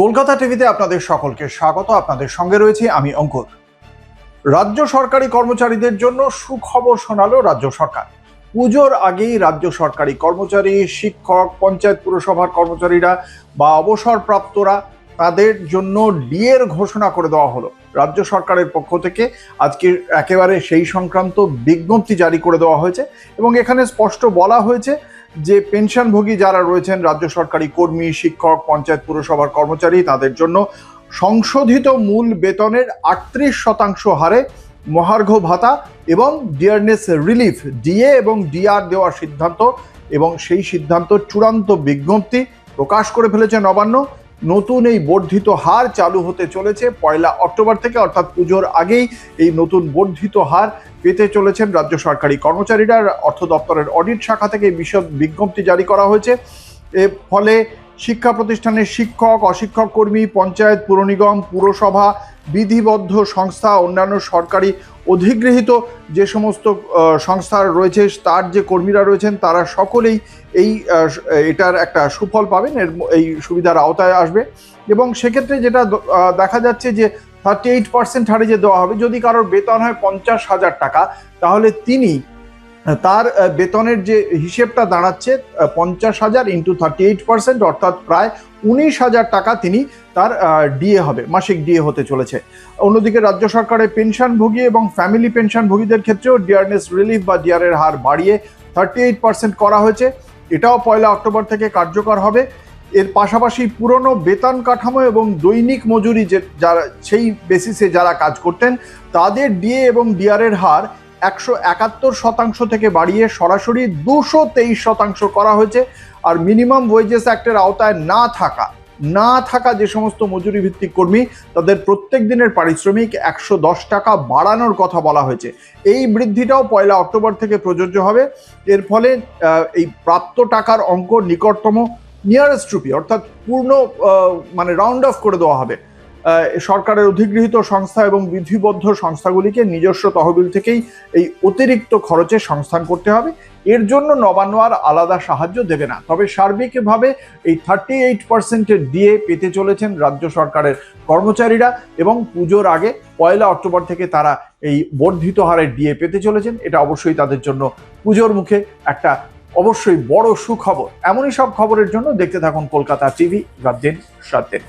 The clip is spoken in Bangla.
কলকাতা টিভিতে আপনাদের সকলকে স্বাগত। আপনাদের সঙ্গে রয়েছি আমি অঙ্কুর। রাজ্য সরকারি কর্মচারীদের জন্য সুখবর শোনালো রাজ্য সরকার। পুজোর আগেই রাজ্য সরকারি কর্মচারী, শিক্ষক, পঞ্চায়েত পুরসভার কর্মচারীরা বা অবসরপ্রাপ্তরা তাদের জন্য ডিএর ঘোষণা করে দেওয়া হলো। রাজ্য সরকারের পক্ষ থেকে আজকে একেবারে সেই সংক্রান্ত বিজ্ঞপ্তি জারি করে দেওয়া হয়েছে এবং এখানে স্পষ্ট বলা হয়েছে যে পেনশনভোগী যারা রয়েছেন রাজ্য সরকারি কর্মী, শিক্ষক, পঞ্চায়েত পুরসভার কর্মচারী, তাদের জন্য সংশোধিত মূল বেতনের 38% হারে মহার্ঘ ভাতা এবং ডিয়ারনেস রিলিফ ডিএ এবং ডিআর দেওয়ার সিদ্ধান্ত এবং সেই সিদ্ধান্ত চূড়ান্ত বিজ্ঞপ্তি প্রকাশ করে ফেলেছে নবান্ন। নতুন এই বর্ধিত হার চালু হতে চলেছে 1 অক্টোবর থেকে, অর্থাৎ পুজোর আগেই এই নতুন বর্ধিত হার পেতে চলেছেন রাজ্য সরকারি কর্মচারীরা। অর্থ দপ্তরের অডিট শাখা থেকে বিশদ বিজ্ঞপ্তি জারি করা হয়েছে। এর ফলে শিক্ষা প্রতিষ্ঠানের শিক্ষক, অশিক্ষক কর্মী, পঞ্চায়েত, পুর নিগম, পুরসভা, বিধিবদ্ধ সংস্থা, অন্যান্য সরকারি অধিগৃহীত যে সমস্ত সংস্থা রয়েছে তার যে কর্মীরা রয়েছেন তারা সকলেই এটার একটা সুফল পাবেন, এই সুবিধার আওতায় আসবে। এবং সেক্ষেত্রে যেটা দেখা যাচ্ছে যে 38% হারে যে দেওয়া হবে, যদি কারোর বেতন হয় 50,000 টাকা, তাহলে তিনি তার বেতনের যে হিসেবটা দাঁড়াচ্ছে 50,000 ইন্টু 38%, অর্থাৎ প্রায় 19,000 টাকা তিনি তার ডিএ হবে, মাসিক ডিএ হতে চলেছে। অন্যদিকে রাজ্য সরকারের পেনশনভোগী এবং ফ্যামিলি পেনশনভোগীদের ক্ষেত্রেও ডিয়ারনেস রিলিফ বা ডিআরের হার বাড়িয়ে 38% করা হয়েছে। এটাও 1 অক্টোবর থেকে কার্যকর হবে। এর পাশাপাশি পুরনো বেতন কাঠামো এবং দৈনিক মজুরি যারা সেই বেসিসে যারা কাজ করতেন তাদের ডিএ এবং ডিআরের হার 171% থেকে বাড়িয়ে সরাসরি 223% করা হয়েছে। আর মিনিমাম ওয়েজেস অ্যাক্টের আওতায় না থাকা যে সমস্ত মজুরি ভিত্তিক কর্মী তাদের প্রত্যেক দিনের পারিশ্রমিক 110 টাকা বাড়ানোর কথা বলা হয়েছে। এই বৃদ্ধিটাও 1 অক্টোবর থেকে প্রযোজ্য হবে। এর ফলে এই প্রাপ্ত টাকার অঙ্ক নিকটতম নিয়ারেস্ট রুপি, অর্থাৎ পূর্ণ রাউন্ড অফ করে দেওয়া হবে। সরকারের অধিগৃহীত সংস্থা এবং বিধিবদ্ধ সংস্থাগুলিকে নিজস্ব তহবিল থেকেই এই অতিরিক্ত খরচে সংস্থান করতে হবে। এর জন্য নবান্ন আর আলাদা সাহায্য দেবে না। তবে সার্বিকভাবে এই 38% ডিএ পেতে চলেছেন রাজ্য সরকারের কর্মচারীরা এবং পুজোর আগে 1 অক্টোবর থেকে তারা এই বর্ধিত হারে ডিএ পেতে চলেছেন। এটা অবশ্যই তাদের জন্য পুজোর মুখে একটা অবশ্যই বড় সুখবর। এমনই সব খবরের জন্য দেখতে থাকুন কলকাতা টিভি, রাত দিন 7 দিন।